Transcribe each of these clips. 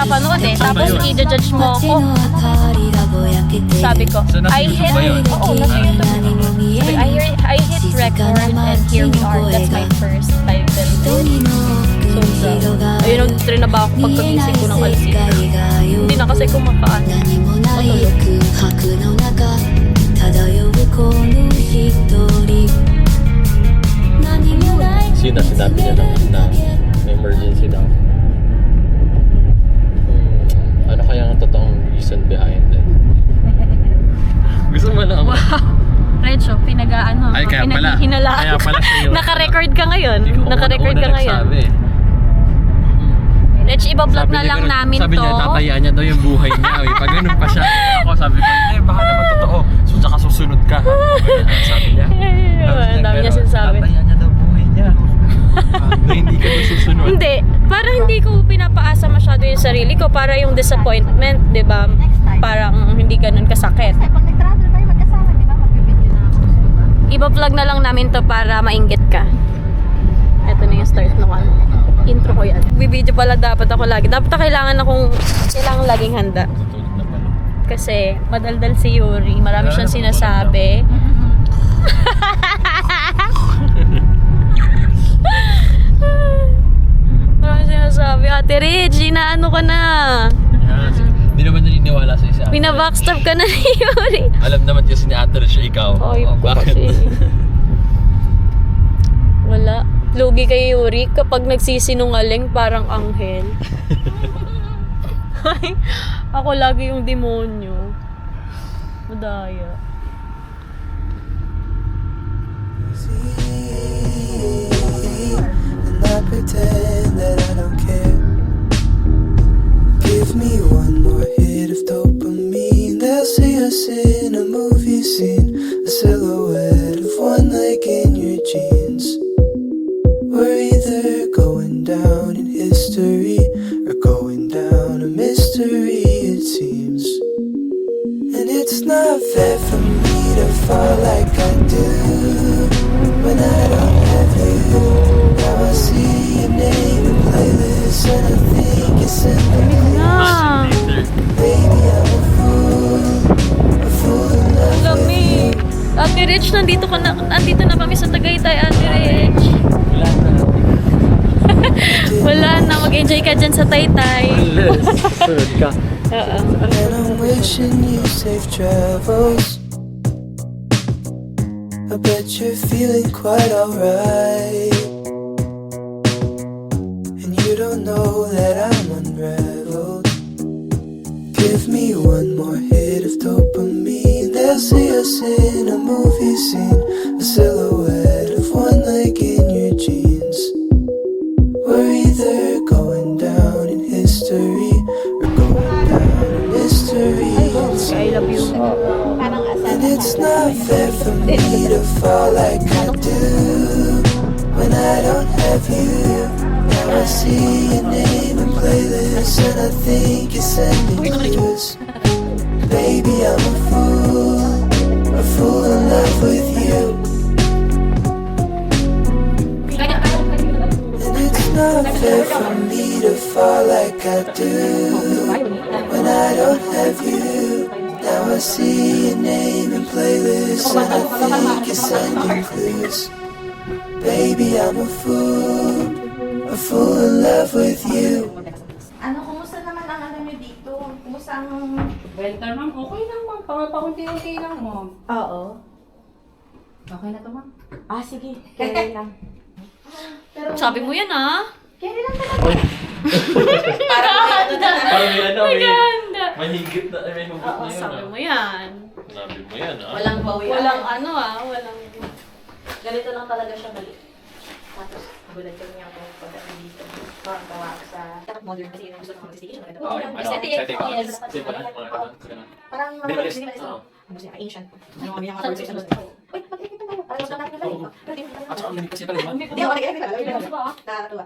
napapanood eh. Tapos i-judge mo ako. Sabi ko, I hit, oo, nasa YouTube. I hit record and here we are. That's my first title. So, ayun ang trinabaho ko pagkagising ko ng alasing. Hindi na kasi kumakaan. Matulog. Sino sinabi niya na emergency daw? Ano kaya ang totoong reason behind it? Gusto mo lang? Wow! Recho, pinag-ano? Ay, kaya pala. Kaya pala siya yung... Naka-record ka ngayon. Naka-record ka ngayon. Rich, iba-vlog na lang namin to. Sabi niya, tatayaan niya daw yung buhay niya. Pag ganun pa siya. Ako sabi ko, hindi, baka naman totoo. So, tsaka susunod ka. Sabi niya. Ang dami niya sinasabi. Tatayaan niya daw buhay niya. Na hindi ka daw susunod. Hindi. Parang hindi ko pinapaasa masyado yung sarili ko. Para yung disappointment, di ba? Parang hindi ganun kasakit. Pag nag-travel tayo magkasama, di ba? Magbibideo na ako. Iba-vlog na lang namin to para mainggit ka. Ito na yung start ng ano. Intro ko yan. Bibideo pala dapat ako lagi. Dapat kailangan laging handa. Tutulog na pala. Kasi madaldal si Yuri. Marami siyang sinasabi. Marami sinasabi. Ate Rich, inaano ka na? Hindi naman naniniwala sa isa. Pina-backstab ka na ni Yuri. Alam naman kasi ni Ate Rich ikaw. Ay, Bakit? kasi. Wala. Lugi kay Yuri kapag nagsisinungaling parang anghel. Ay, ako lagi yung demonyo. Madaya. And I pretend that I don't care. Give me one more hit of dopamine. They'll see us in a movie scene. A silhouette of one leg in your jeans. We're either going down in history or going down a mystery, it seems. And it's not fair for me to fall like I do when I don't have you. Now I see your name in playlists and I think it's in the Ah, baby, I'm a fool in love with lami. Ate Rich, nandito na kami sa Tagaytay, Ate Rich. Wala na, mag-enjoy ka dyan sa Taytay. Sunod ka. Oo. And I'm wishing you safe travels. I bet you're feeling quite alright. And you don't know that I'm unraveled. Give me one more hit of dopamine. They'll see us in a movie scene. A silhouette of one leg in your jeans. We're either going down in history or going down in mystery. I love you. And it's not fair for me to fall like I do when I don't have you. Now I see your name in playlists and I think you're sending clues. Baby, I'm a fool in love with you. And it's not fair for me to fall like I do when I don't have you. Now I see your name in playlists and I think you're sending clues. Baby, I'm a fool in love with you. Ano, kumusta naman ang ano nyo dito? Kumusta ang... Welcome, ma'am. Okay lang, ma'am. Pakunti-unti lang, ma'am. Oo. Okay na to, ma'am. Ah, sige. Kaya lang. Pero, Sabi mo yan, ah. kaya lang talaga. Parang may ano na. Parang may ano, Maganda. may higit na, may hugot Oo, na yun. sabi mo yan. Sabi mo yan, ah. Walang bawi. Walang ano, ah. Walang... Ganito lang talaga siya mali. Tapos, gulat kami ako pagdating dito. Parang tawag sa... modern kasi yung gusto ng mga station. Okay, ano, setting. Yes. Simple lang, mga ganun. Parang mga Minimalist. minimalist. Oo. Ano siya, ancient. Ano kami yung mga conversation doon? Uy, pag-ikitan tayo. Parang wala natin na At saka unique kasi pala, di ba? Hindi ako nag-ilan talaga. Nakakatuwa.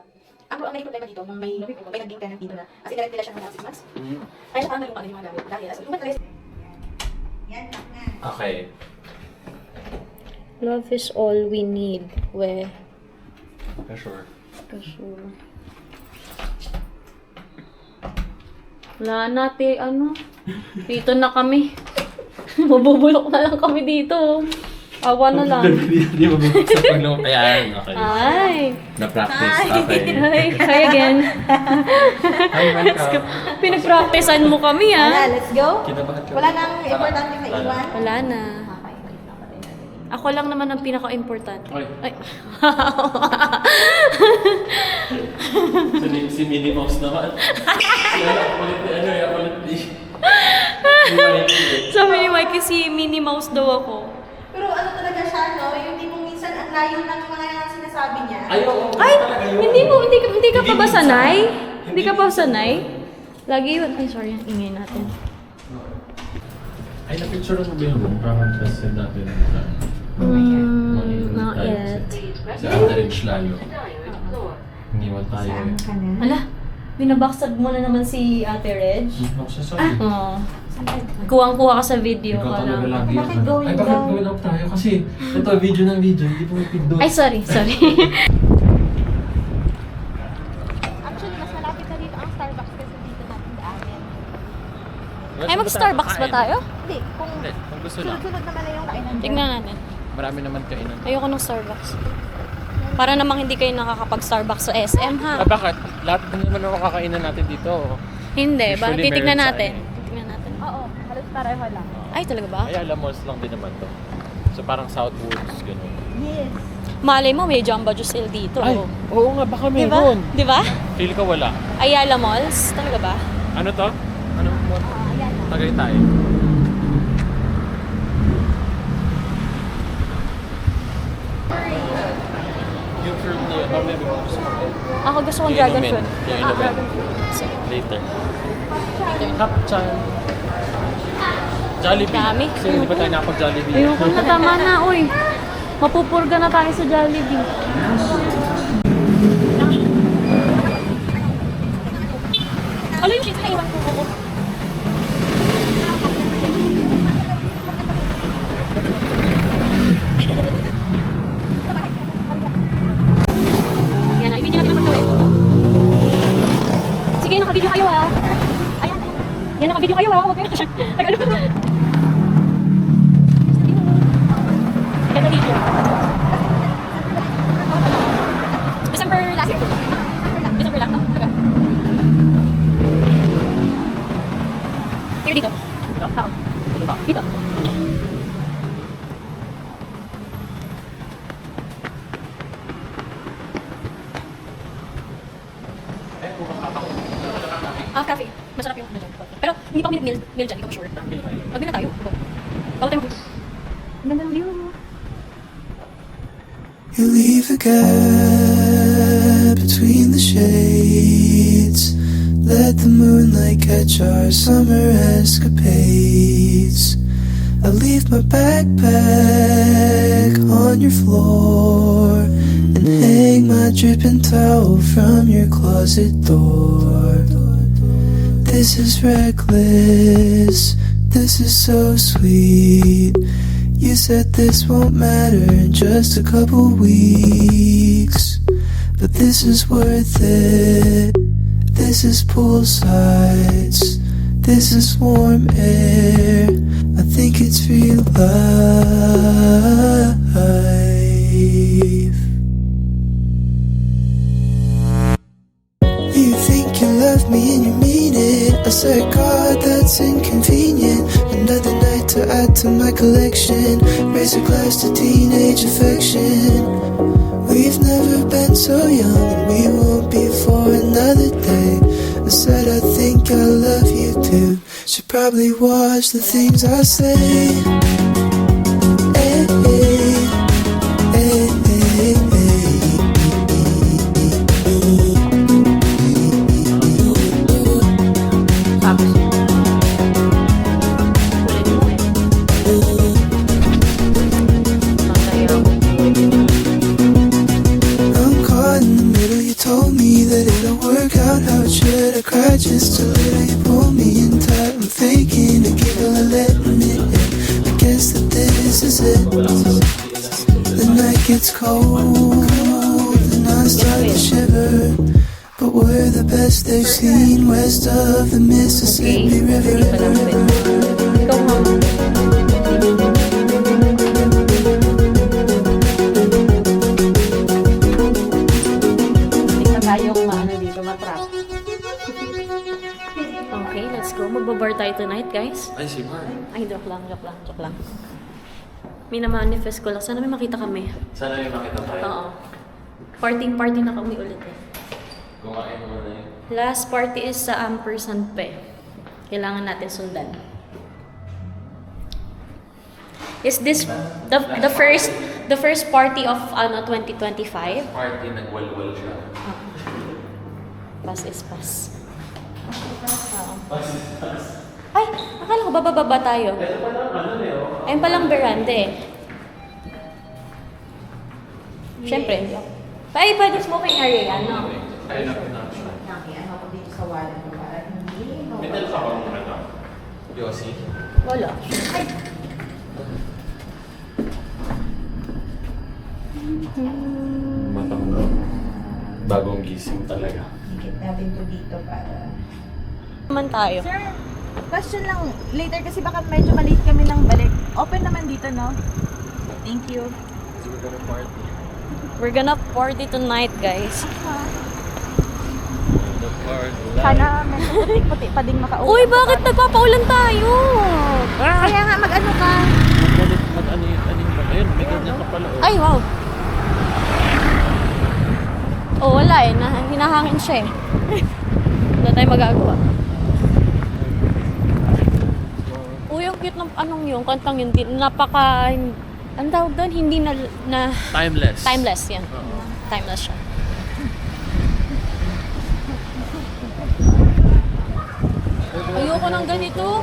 Ang problema dito, nung may naging tenant dito na, as in, nila siya ng 6 months. Kaya parang nalungkot din yung mga gamit. Dahil, as in, yung talaga. Okay. Love is all we need. We. For sure. For sure. Wala na, ano. Dito na kami. Mabubulok na lang kami dito. Awa na lang. Hindi mabubuksan pag lumabas. Ayan, okay. Ay. Na-practice, okay. Hi again. Hi, welcome. Pinag-practicean mo kami, ha? let's go. Kinabahan ka. Wala nang importante na iwan. Wala na. Ako lang naman ang pinaka-importante. Okay. Ay. Si Minnie Mouse naman. Sabi ni Mikey, si Minnie Mouse daw ako. Pero ano talaga siya, no? Yung tipong minsan ang layo ng mga sinasabi niya. Ay, oo. Ay, talaga yun. hindi ka pa ba minsan. sanay? Hindi ka pa sanay? Lagi yun. Ay, sorry, ang ingay natin. Ay, na-picture mo ba yun? Parang kasi natin. Not yet. Si Ate Ridge lalo. Iniwan tayo eh. Ala, binabackstab mo na naman si Ate Reg. Ako siya sorry. Oo. Kuwang-kuha ka sa video Ikaw ka talaga lang. lagi. Bakit going Ay, bakit down? going up tayo? Kasi ito, video ng video, hindi po may pindot. Ay, sorry. Actually, mas malapit na dito ang Starbucks kasi dito natin daanin. Ay, mag-Starbucks ba tayo? Hindi, kung Hindi, kung gusto lang. sunod naman na yung kainan. Tignan natin. Marami naman kainan. Ayoko ng Starbucks. Para namang hindi kayo nakakapag-Starbucks sa SM, ha? Ah, bakit? Lahat din naman ang makakainan natin dito. Hindi. Ba? Usually Titignan meron sa natin. ano. Titignan natin. Oo, halos pareho lang. Ay, talaga ba? Ay, alam mo, lang din naman to. So parang Southwoods, gano'n. Yes. Malay mo, may Jamba Juice Sale dito. Ay, oo nga, baka Di ba? meron. Di ba? Feel ka wala. Ayala Malls? Talaga ba? Ano to? Ano mo? Tagaytay. Yung fruit na yun, maybe mo gusto mo. Ako gusto kong Yung dragon inumin. fruit. Yung inumin. Dragon fruit. So, Later. Hapchan. Jollibee. Dami. Kasi hindi pa tayo nakapag-Jollibee. ayoko na, tama na, uy. Mapupurga na tayo sa Jollibee. Ano yung cheese na iwan ko? Yan na, i-video natin ang pagkawin. Sige, naka-video kayo ha. Ayan. Yan, naka-video kayo ha. Huwag kayo na-share. Nag-ano ba? Ganda dito. December last year. December lang. Okay. Here dito. Dito. Cafe. Masarap yung ano dyan. Pero hindi pa kami nag-meal dyan, hindi ko sure. Pag na tayo. Bago tayo mag- Ang ganda ng view. You leave a gap between the shades. Let the moonlight catch our summer escapades. I leave my backpack on your floor and hang my dripping towel from your closet door. This is reckless, this is so sweet. You said this won't matter in just a couple weeks, but this is worth it. This is poolsides, this is warm air. I think it's real life. You think you love me and you mean it. I said, God, that's inconvenient. Another night to add to my collection. Raise a glass to teenage affection. We've never been so young, and we won't be for another day. I said, I think I love you too. Should probably watch the things I say. Hey, hey, hey, hey, hey. I'm caught in the middle. You told me that it'll work out how it should. I cried just a little. You pulled me in tight. I'm faking a giggle and letting it in. I guess that this is it. The night gets cold and I start to shiver. But we're the best they've seen west of of the Mississippi River. Hindi pa lang pwede. Ikaw nga. Hindi na tayong maano dito, matrap. Okay, let's go. Magbabar tayo tonight, guys. Ay, si Mark. Ay, joke lang. Minamanifest ko lang. Sana may makita kami. Sana yung makita tayo. Oo. Party na kami ulit eh. Kumain naman na yun. Last party is sa ampersand pa eh. Kailangan natin sundan. Is this the first party of 2025? Party, nagwalwal siya. Pass is pass. Oo. Ay, akala ko bababa tayo. Ayun palang veranda eh. Siyempre. Ay, pwede smoking area yan, no? Ayun na siya. Ano ako dito sa wala ko para hindi. May dala ka ba muna ito? Yossi? Wala. Ay. Matang bagong gising talaga. Higit natin to dito para... Naman tayo. Sir, question lang. Later kasi baka medyo malate kami ng balik. Open naman dito, no? Thank you. We're gonna party tonight, guys. Sana medyo puti-puti pa din makauwi. Uy, bakit nagpapaulan tayo? Kaya nga mag-ano ka. Ano yung ba? Ayun, may ganyan ka pala. Ay, wow. Oh, wala eh. Hinahangin siya eh. Wala tayong magagawa. Uy, yung cute ng anong yung kantang yun. Napaka... Ang tawag doon, hindi na Timeless. timeless yan. Timeless siya. Ayoko ng ganito.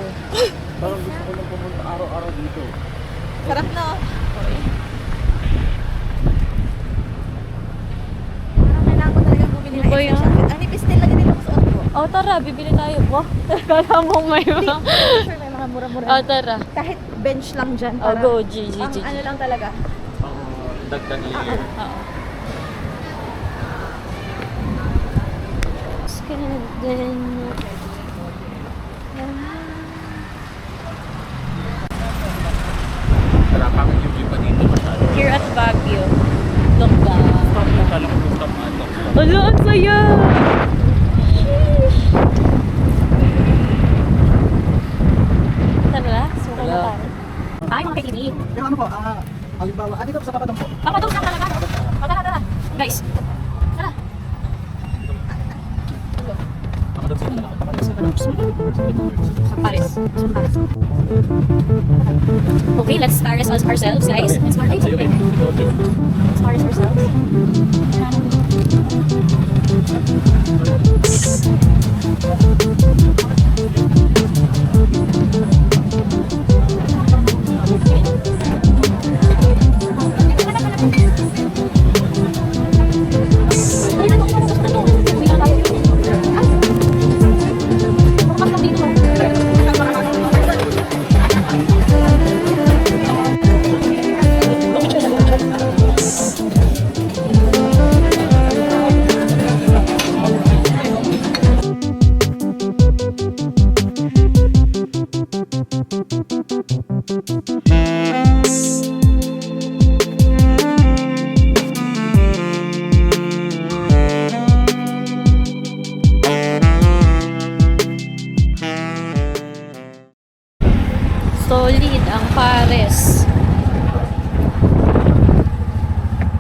Parang gusto ko lang pumunta araw-araw dito. Sarap na. Parang kailangan ko talaga bumili Ano ba yan? jacket. Ang nipis din lang din ako suot ko. Oh, tara, bibili tayo. Wow, kala mo may mga... Sure, may mga mura-mura. Oh, tara. Kahit bench lang dyan. Oh, para go, G. ang ano lang talaga. Pang dagdag layer. Oo. Then... Tara, pangit yung view pa dito masyado. Here at Baguio. Look down. Kala ko yung tamatok. Ala, ang saya! Sheesh! Tara, suka na tayo. Ay, mga kikinig. Yung ano po, halimbawa, dito sa Papadong po. Papadong lang talaga. O, tara, tara. Guys, tara. Sa Paris. Okay, let's start ourselves, guys. Let's start ourselves. Solid ang Pares.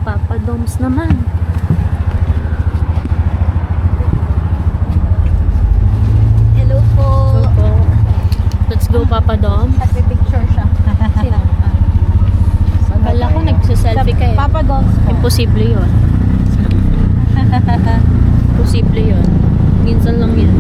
Papa Doms naman. Hello po. Let's go, Papa Dom. Nagpipicture siya. Sino? Kala ko nagsiselfie ka eh. Papa Don's po. Imposible yun. Imposible yun. Minsan lang yan.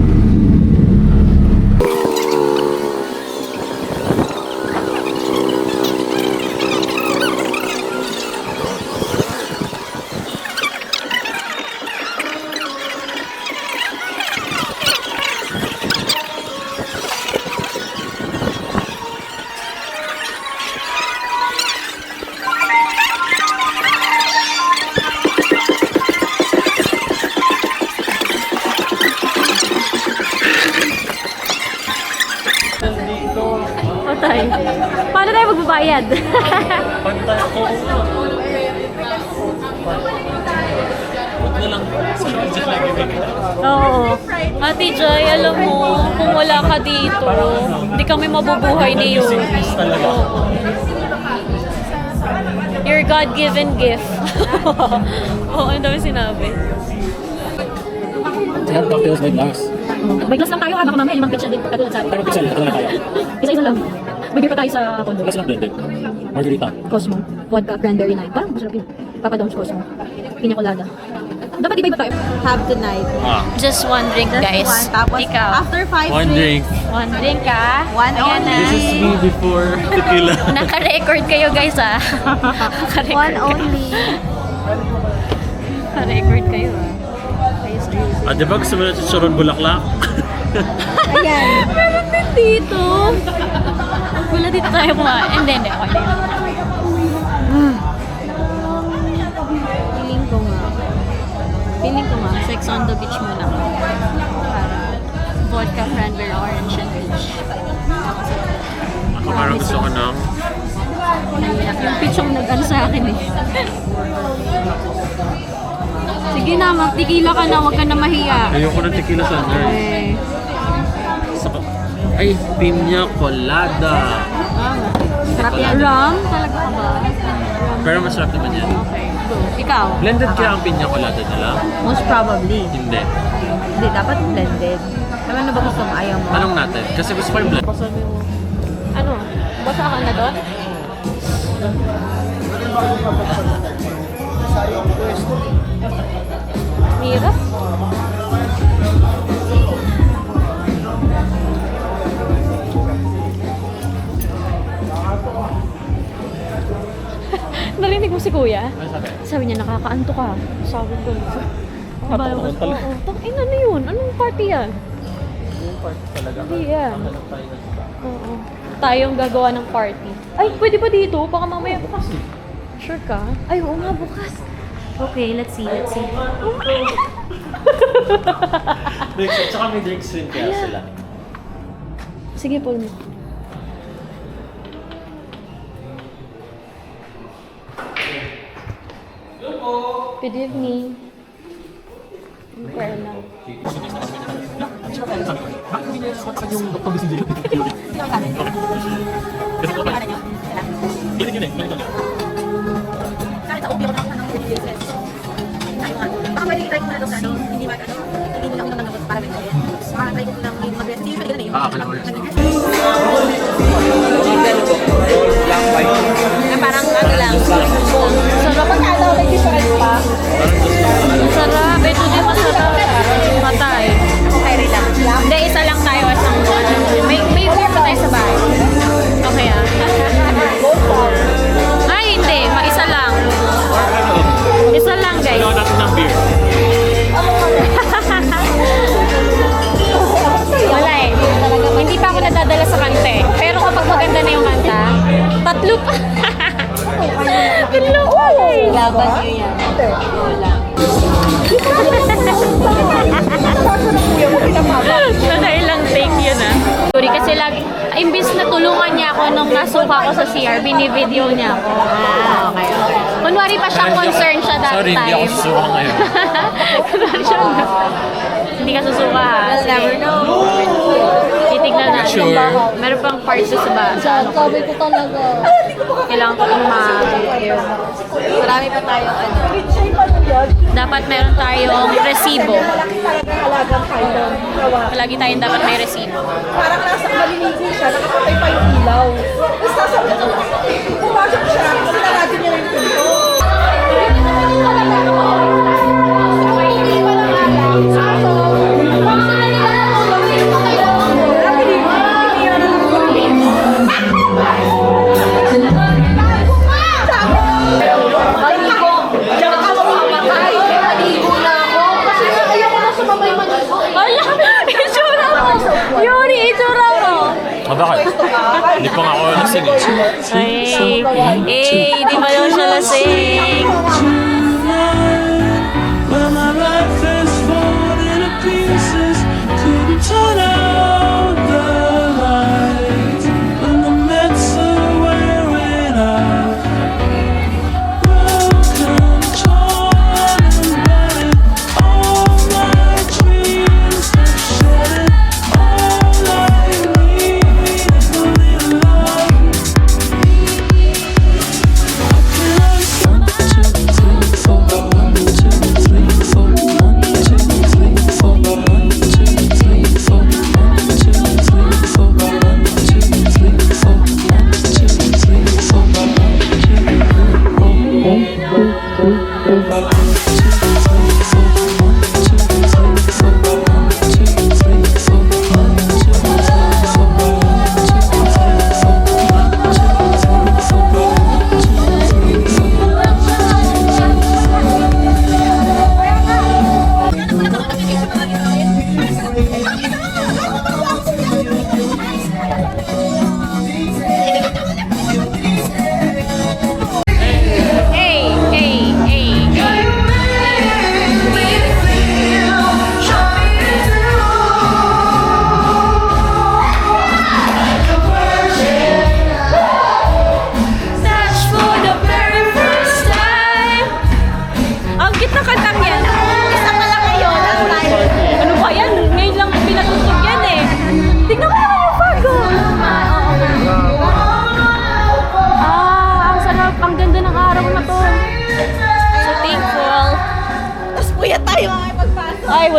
Patay. Paano tayo magbabayad? Pantay ako. Huwag na lang. Sige, dyan lang ibigay. Oo. Ate Joy, alam mo, kung wala ka dito, hindi kami mabubuhay ni Yuri. Singles talaga. Oo. Your God-given gift. Oo, ano dami sinabi. Yan, cocktails by glass. May glass lang tayo, baka mamaya limang picture din katulad sa Pero pixel, ito na tayo. Isa-isa lang. May beer pa tayo sa condo. Glass lang blended. Margarita. Cosmo. Vodka, cranberry night. Parang masarap yun. Papa Dom's Cosmo. Piña colada. Dapat iba-iba tayo. Have tonight. Just one drink, guys. One. Tapos, Ikaw. after 5 One drink. One drink, ka. One Ayan na. This is me before tequila. Naka-record kayo, guys, ah. One only. Naka-record kayo, ah. Di ba gusto mo na chicharon bulaklak? Ayan. Meron din dito. Wala dito tayo kumain. Hindi, okay na yun. Feeling ko nga, sex on the beach muna. Para vodka, cranberry, orange, and peach. Ako parang gusto ko ng... Yung peach ang nag-ano sa akin eh. Sige na, magtikila ka na, huwag ka na mahiya. Ayoko ng tequila sunrise. Eh, Ay, piña colada. sarap yan. Rum? Talaga ka ba? Pero masarap naman yan. Okay, go. Ikaw? Blended kaya ang piña colada nila? Most probably. Hindi. Hindi, dapat blended. Naman na ba gusto mo? Ayaw mo? Tanong natin. Kasi gusto ko yung blend. Ano? Basa ka na doon? Mira? Narinig mo si Kuya? Ano sabi? Sabi niya, nakakaanto ka. Sabi ko, Nakakataon talaga. ano yun? Anong party yan? Yung part talaga. Hindi yan. Hanap tayo ng iba. Oo. Tayong gagawa ng party. Ay, pwede ba dito? Baka mamaya bukas. Sure ka? Ay, oo nga, bukas. Okay, let's see. Drinks, at saka may drinks rin kaya sila. Sige, pull mo. Good evening. Fair na. Bakit hindi niya saan yung doktor ni Cindy? Kasi ko pa. Gini. Kahit sa OP ako nakakita ng video set. Baka pwede i-try ko na doon sa ano, hindi ba ano, hindi mo na unang nangabot para ganyan. Baka try ko lang yung mag-rest. Hindi pwede na yun. Na parang ano lang. Sarap. Pagkala may difference pa. Masarap. Ito din masarap. Matay. Okay, relax lang. Hindi, isa lang tayo. Isang may beer pa tayo sa bahay. Okay ah. Ay, hindi. Isa lang. Isa lang, guys. Ano natin ng beer? Wala eh. Hindi pa ako nadadala sa kanta eh. Pero kapag maganda na yung kanta, tatlo pa. Hello, uy! Laban nyo yan. Wala. Nakailang take yun ah. Sorry, kasi lagi, imbis na tulungan niya ako nung nasuka ako sa CR, binivideo niya ako. Okay. Kunwari pa siyang concerned siya that Sorry, time. hindi ako susuka ngayon. Kunwari siya, hindi ka susuka ha. We'll never know. Titignan natin. Sure. Meron pang parts sa ba? Sa ano? Sabi ko talaga. Kailangan ko itong ma-review. Marami pa tayong ano. Dapat meron tayong resibo. Palagi tayong dapat may resibo. Parang nasa maliligo siya, nakapatay pa yung ilaw. Tapos nasa pumasok siya, sinarado niya yung pinto. Yuri, itsura mo! Bakit? Hindi pa nga ako lasing eh. Ay, di ba daw siya lasing? Well, my life is falling to pieces. Couldn't turn out the lights. And the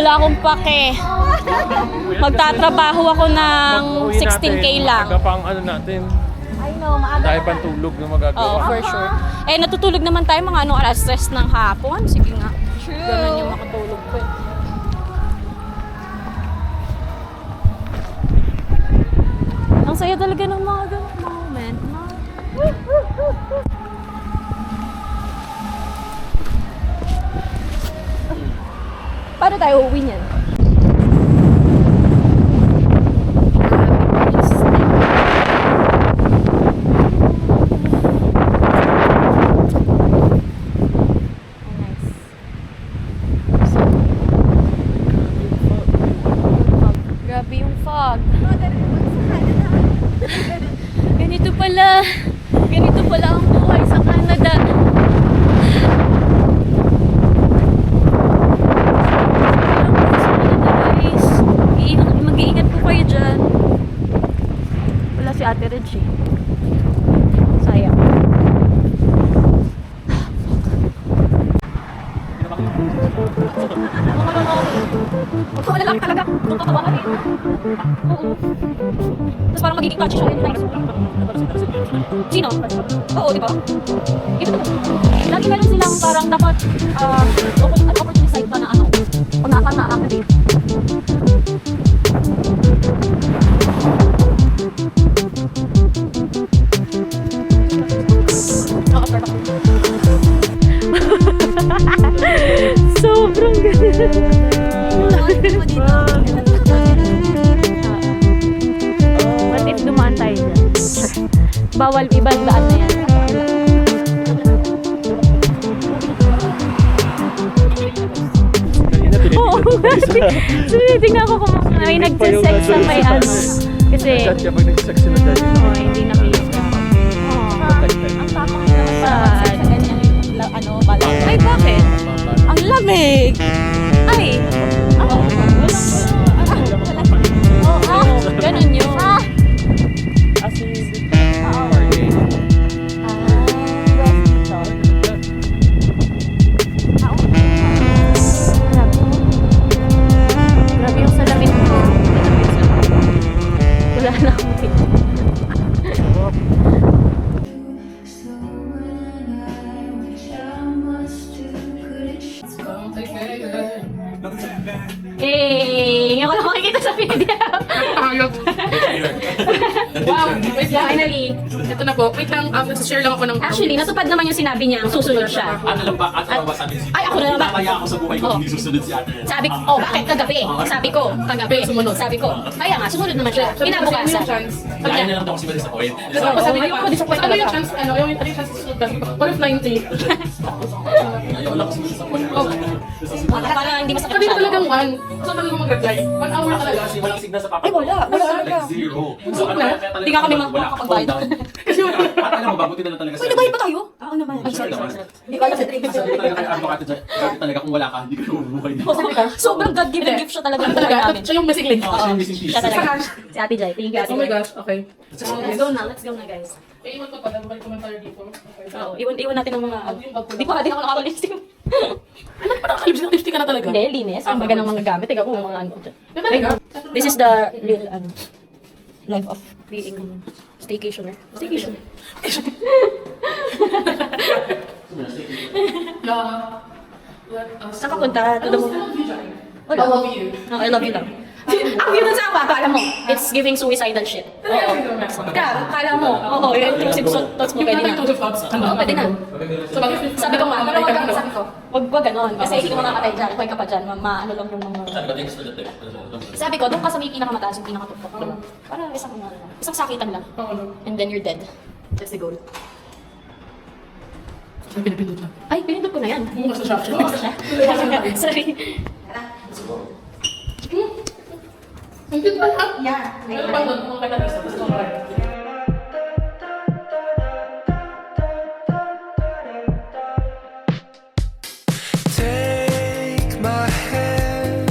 Wala akong pake. Magtatrabaho ako ng 16K lang. Aga pang ano natin. I know, maaga. Dahil pang tulog na magagawa. Oo, for sure. Eh, natutulog naman tayo mga alas 3 ng hapon. Sige nga. Ganun yung makatulog ko eh. Ang saya talaga ng mga ganung moment. No? Paano tayo uuwi niyan? Grabe yung fog. Ganito pala. Ganito pala ang buhay sa Canada. Guys, mag-iingat po kayo dyan. Wala si Ate Reg eh. Sayang. Wala lang talaga. Kung tatawagan eh. Oo. Tapos parang magiging touchy siya anytime. Sino? Oo, di ba? Ito na. Lagi meron silang parang dapat opportunity side pa na ano. O na-activate. Sobrang ganda. What if dumaan tayo dyan? Bawal ibang daan na yan. Kanina Oo, tinitingnan ko kung may nagsisex sa may ano. Kasi, Chat ka pag nag-sex sila dahil. hindi nakita. Ang tapang nila sa ganyan ano, bala. Ay, bakit? Ang lamig! Ay! Ganun yun. Grabe yung salamin ko. Wala na akong kita. Eh, ako lang makikita sa video. Wow, wait lang. Finally. Ito na po. Wait lang, share lang ako ng... Actually, natupad naman yung sinabi niya, susunod siya. Ano lang ba sabi si Ay, ako na naman. Kaya ako sa buhay ko, Oh. hindi susunod si ate. Sabi ko, oh, bakit kagabi? Sabi ko, kagabi, sumunod. Sabi ko, kaya nga, sumunod naman siya. Kinabukasan. Kaya na lang daw kasi ma-disappoint. Tapos sabi Ayoko ko, disappoint ano yung talaga. chance, ano yung chance susunod natin? What if 90? Ayaw lang kasi ma-disappoint. Para hindi masakit Sabi ko masyado. talagang 1. So, talagang mag-reply. 1 hour talaga. Kasi walang signal sa papa. Ay, wala talaga. Like zero. So, ano? Hindi nga kami makakapagbayad. Kasi wala. At alam mo ba, buti na lang talaga Uy, nabayad pa tayo? Oo naman. Ay, Sure sorry, naman. sorry. Hindi ko alam sa treatment. Sabi ko talaga kay advocate dyan, grabe talaga kung wala ka, hindi ka mabubuhay dito. Sobrang God-given gift siya talaga ng buhay Talaga, namin. siya yung missing link. Siya yung missing piece. Siya talaga. Si Ate Jai. Thank you, Ate Oh my Jai. gosh, okay. Let's go na. Let's go na, guys. Eh, iwan ko pa, dapat komentaryo dito. Okay. So, iwan natin ang mga... Di pa ako nakaka-lipstick. Ano pa nakalibs ng lipstick ka na talaga? Hindi, linis. Ang baga ng mga gamit. Teka ko, mga ano. Yan talaga. This is the real, life of being staycationer. Staycationer. Saan ka punta? To the moon? Wala. I love you. No, I love you lang. Ang yun sa apa, kala mo, it's giving suicidal shit. Oo. Kala mo, oo, yung intrusive thoughts mo pwede na. Oo, pwede na. So, bakit? Sabi ko nga, pero wag sabi ko, wag ganon. Kasi hindi ka mamamatay dyan, buhay ka pa dyan, maano lang yung mga... Sabi ko, thanks for the tip. Sabi ko, doon ka sa may pinakamataas yung pinakatuktok. Para isang sakitan lang. And then you're dead. That's the goal. Ay, pinipindot na. Ay, pinindot ko na yan. Bumasa siya. Sorry. Ang cute ba? Yeah. Ano ba doon? Mga kailangan sa store. Take my hand,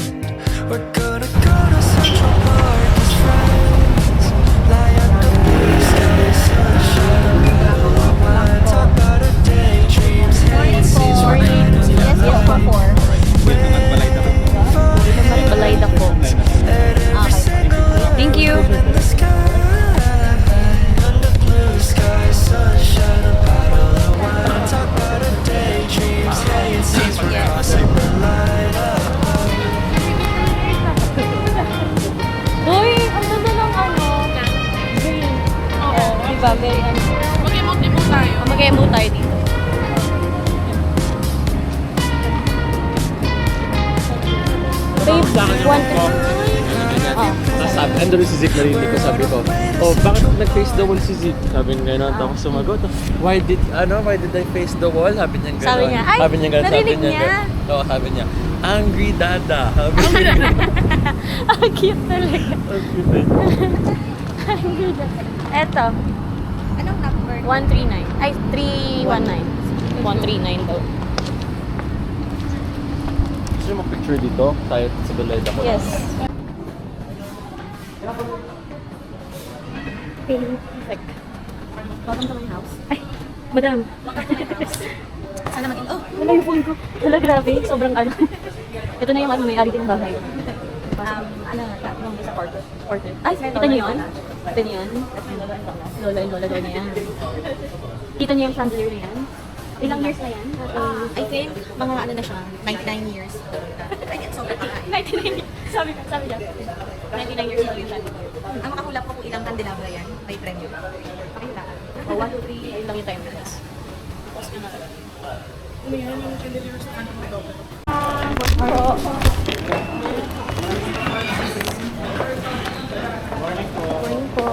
we're gonna go to Central Park as friends. Lie on the beach in the sunshine. Talk about our daydreams, hate scenes, Yes, yes, for 4. Diba? Very ano. Mag-emote tayo. Mag-emote tayo dito. Babe, one Tapos sabi, andun si Zik, narinig ko, sabi ko, oh, bakit nag-face the wall si Zik? Sabi niya gano'n, tapos sumagot, why did I face the wall? Sabi niya gano'n. Sabi niya, ay, sabi niya gano'n, narinig niya. gano'n. Oo, sabi niya, angry dada. Sabi niya, Ang cute talaga. ang cute eh. Ang cute. Eto. Anong number? 139. Ay, 319. 139 daw. Gusto niyo mag-picture dito? Tayo sa Doleda ko. Yes. Perfect. Welcome to my house. Ay, madam. Sana maging, oh, Wala yung phone ko. Wala, grabe. Sobrang ano. Ito na yung ano, may-ari din ng bahay. ano na, yung sa quarter. Order. Ay, kita niyo yun? Kita niyo yun? Lola and lola daw niya yan. Kita niyo yung chandelier na yan? Ilang years na yan? I think, mga ano na siya, 99 years. I think, sobrang paka. 99 years. Sabi niya. 99 years na yung chandelier. Ang makahula po kung ilang candelabra yan, may premyo. Pakita. Oh, 1, 2, 3, ayun lang yung time lapse. Pause ko na. Morning po. Morning po.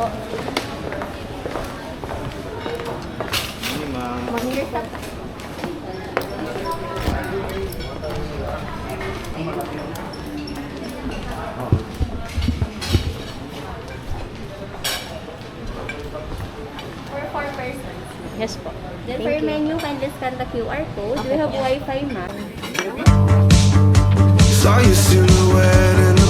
For 4 persons. Yes po. Then for your menu, kindly scan the QR code. We have Wi-Fi, ma'am. Saw your silhouette and